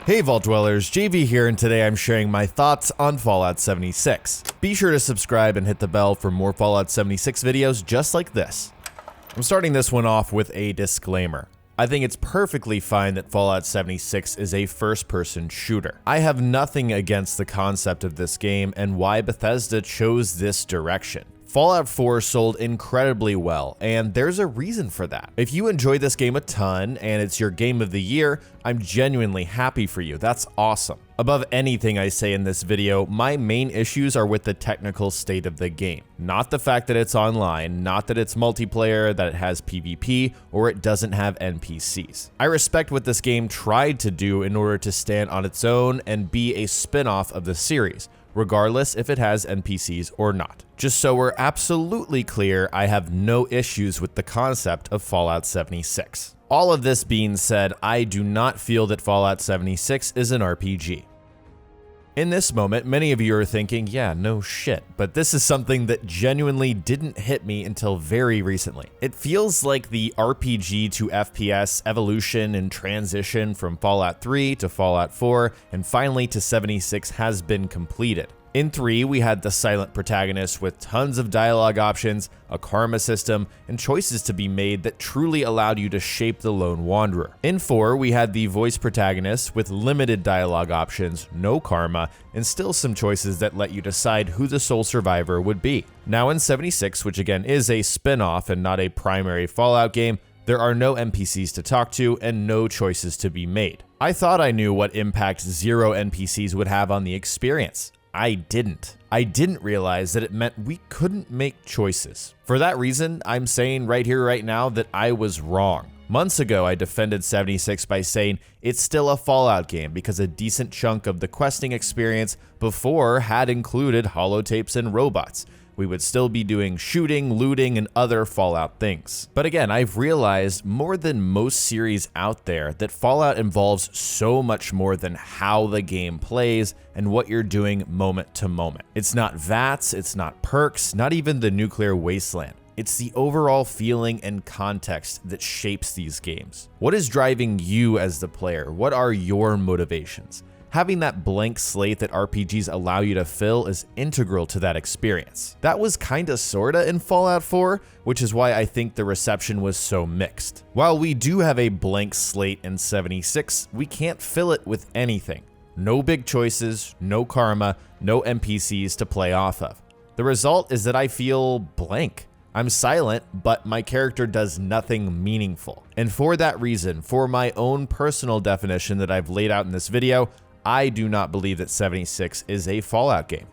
Hey Vault Dwellers, JV here, and today I'm sharing my thoughts on Fallout 76. Be sure to subscribe and hit the bell for more Fallout 76 videos just like this. I'm starting this one off with a disclaimer. I think it's perfectly fine that Fallout 76 is a first-person shooter. I have nothing against the concept of this game and why Bethesda chose this direction. Fallout 4 sold incredibly well, and there's a reason for that. If you enjoyed this game a ton and it's your game of the year, I'm genuinely happy for you. That's awesome. Above anything I say in this video, my main issues are with the technical state of the game. Not the fact that it's online, not that it's multiplayer, that it has PvP, or it doesn't have NPCs. I respect what this game tried to do in order to stand on its own and be a spin-off of the series, regardless if it has NPCs or not. Just so we're absolutely clear, I have no issues with the concept of Fallout 76. All of this being said, I do not feel that Fallout 76 is an RPG. In this moment, many of you are thinking, yeah, no shit, but this is something that genuinely didn't hit me until very recently. It feels like the RPG to FPS evolution and transition from Fallout 3 to Fallout 4 and finally to 76 has been completed. In 3, we had the silent protagonist with tons of dialogue options, a karma system, and choices to be made that truly allowed you to shape the lone wanderer. In 4, we had the voice protagonist with limited dialogue options, no karma, and still some choices that let you decide who the sole survivor would be. Now in 76, which again is a spin-off and not a primary Fallout game, there are no NPCs to talk to and no choices to be made. I thought I knew what impact zero NPCs would have on the experience. I didn't realize that it meant we couldn't make choices. For that reason, I'm saying right here, right now, that I was wrong. Months ago, I defended 76 by saying it's still a Fallout game because a decent chunk of the questing experience before had included holotapes and robots. We would still be doing shooting, looting, and other Fallout things. But again, I've realized more than most series out there that Fallout involves so much more than how the game plays and what you're doing moment to moment. It's not VATS, it's not perks, not even the nuclear wasteland. It's the overall feeling and context that shapes these games. What is driving you as the player? What are your motivations? Having that blank slate that RPGs allow you to fill is integral to that experience. That was kinda sorta in Fallout 4, which is why I think the reception was so mixed. While we do have a blank slate in 76, we can't fill it with anything. No big choices, no karma, no NPCs to play off of. The result is that I feel blank. I'm silent, but my character does nothing meaningful. And for that reason, for my own personal definition that I've laid out in this video, I do not believe that 76 is a Fallout game.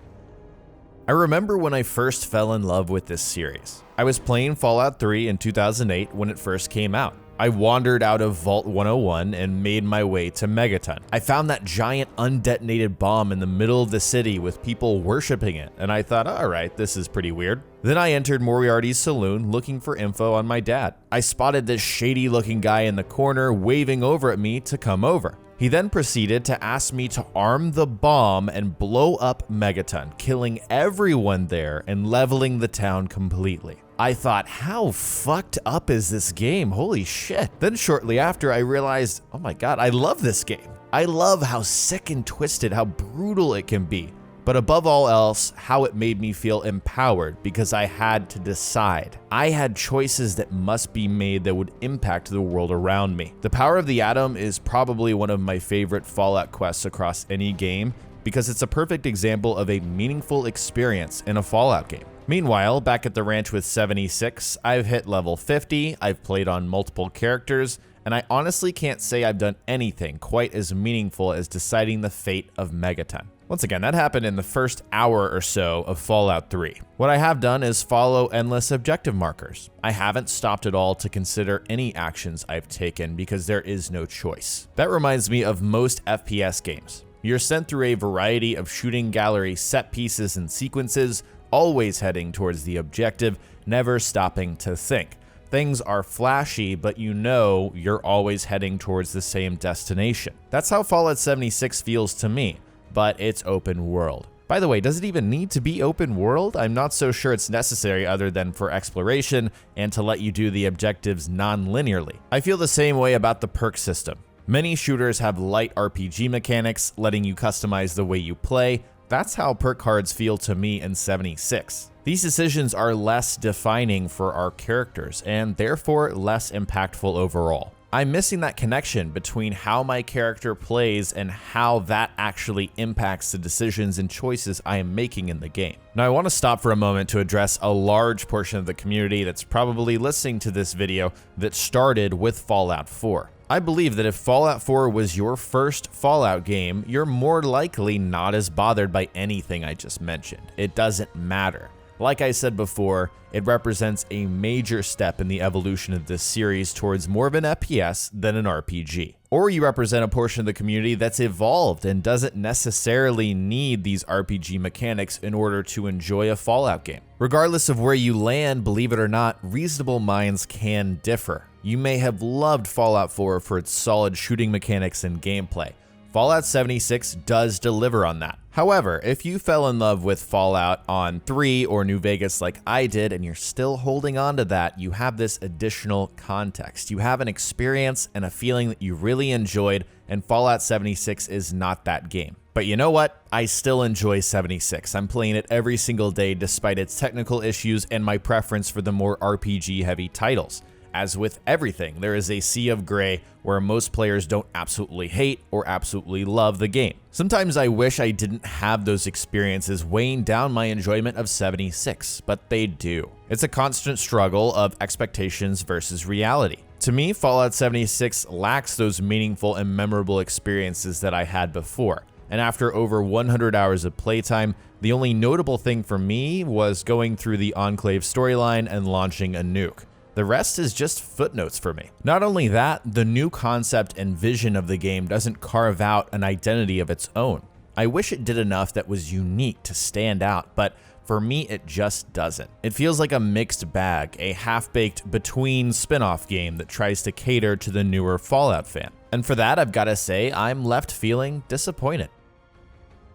I remember when I first fell in love with this series. I was playing Fallout 3 in 2008 when it first came out. I wandered out of Vault 101 and made my way to Megaton. I found that giant undetonated bomb in the middle of the city with people worshipping it, and I thought, alright, this is pretty weird. Then I entered Moriarty's saloon looking for info on my dad. I spotted this shady looking guy in the corner waving over at me to come over. He then proceeded to ask me to arm the bomb and blow up Megaton, killing everyone there and leveling the town completely. I thought, how fucked up is this game? Holy shit. Then shortly after, I realized, oh my god, I love this game. I love how sick and twisted, how brutal it can be. But above all else, how it made me feel empowered because I had to decide. I had choices that must be made that would impact the world around me. The Power of the Atom is probably one of my favorite Fallout quests across any game because it's a perfect example of a meaningful experience in a Fallout game. Meanwhile, back at the ranch with 76, I've hit level 50, I've played on multiple characters, and I honestly can't say I've done anything quite as meaningful as deciding the fate of Megaton. Once again, that happened in the first hour or so of Fallout 3. What I have done is follow endless objective markers. I haven't stopped at all to consider any actions I've taken because there is no choice. That reminds me of most FPS games. You're sent through a variety of shooting gallery set pieces and sequences, always heading towards the objective, never stopping to think. Things are flashy, but you know you're always heading towards the same destination. That's how Fallout 76 feels to me. But it's open world. By the way, does it even need to be open world? I'm not so sure it's necessary other than for exploration and to let you do the objectives non-linearly. I feel the same way about the perk system. Many shooters have light RPG mechanics, letting you customize the way you play. That's how perk cards feel to me in 76. These decisions are less defining for our characters, and therefore less impactful overall. I'm missing that connection between how my character plays and how that actually impacts the decisions and choices I am making in the game. Now, I want to stop for a moment to address a large portion of the community that's probably listening to this video that started with Fallout 4. I believe that if Fallout 4 was your first Fallout game, you're more likely not as bothered by anything I just mentioned. It doesn't matter. Like I said before, it represents a major step in the evolution of this series towards more of an FPS than an RPG. Or you represent a portion of the community that's evolved and doesn't necessarily need these RPG mechanics in order to enjoy a Fallout game. Regardless of where you land, believe it or not, reasonable minds can differ. You may have loved Fallout 4 for its solid shooting mechanics and gameplay. Fallout 76 does deliver on that. However, if you fell in love with Fallout on 3 or New Vegas like I did and you're still holding on to that, you have this additional context. You have an experience and a feeling that you really enjoyed, and Fallout 76 is not that game. But you know what? I still enjoy 76. I'm playing it every single day despite its technical issues and my preference for the more RPG-heavy titles. As with everything, there is a sea of gray where most players don't absolutely hate or absolutely love the game. Sometimes I wish I didn't have those experiences weighing down my enjoyment of 76, but they do. It's a constant struggle of expectations versus reality. To me, Fallout 76 lacks those meaningful and memorable experiences that I had before. And after over 100 hours of playtime, the only notable thing for me was going through the Enclave storyline and launching a nuke. The rest is just footnotes for me. Not only that, the new concept and vision of the game doesn't carve out an identity of its own. I wish it did enough that was unique to stand out, but for me, it just doesn't. It feels like a mixed bag, a half-baked between spin-off game that tries to cater to the newer Fallout fan. And for that, I've gotta say, I'm left feeling disappointed.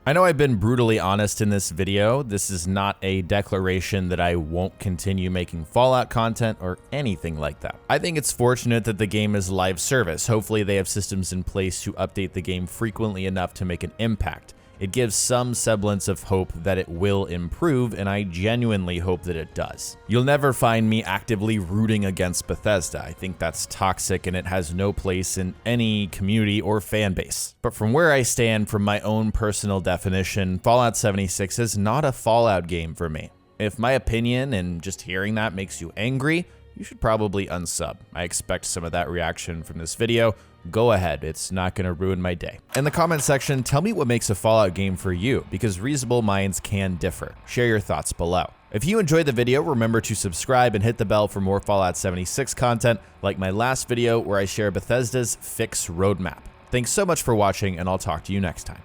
I know I've been brutally honest in this video. This is not a declaration that I won't continue making Fallout content or anything like that. I think it's fortunate that the game is live service. Hopefully they have systems in place to update the game frequently enough to make an impact. It gives some semblance of hope that it will improve, and I genuinely hope that it does. You'll never find me actively rooting against Bethesda. I think that's toxic and it has no place in any community or fan base. But from where I stand, from my own personal definition, Fallout 76 is not a Fallout game for me. If my opinion and just hearing that makes you angry, you should probably unsub. I expect some of that reaction from this video. Go ahead, it's not going to ruin my day. In the comment section, tell me what makes a Fallout game for you, because reasonable minds can differ. Share your thoughts below. If you enjoyed the video, remember to subscribe and hit the bell for more Fallout 76 content, like my last video where I share Bethesda's fix roadmap. Thanks so much for watching, and I'll talk to you next time.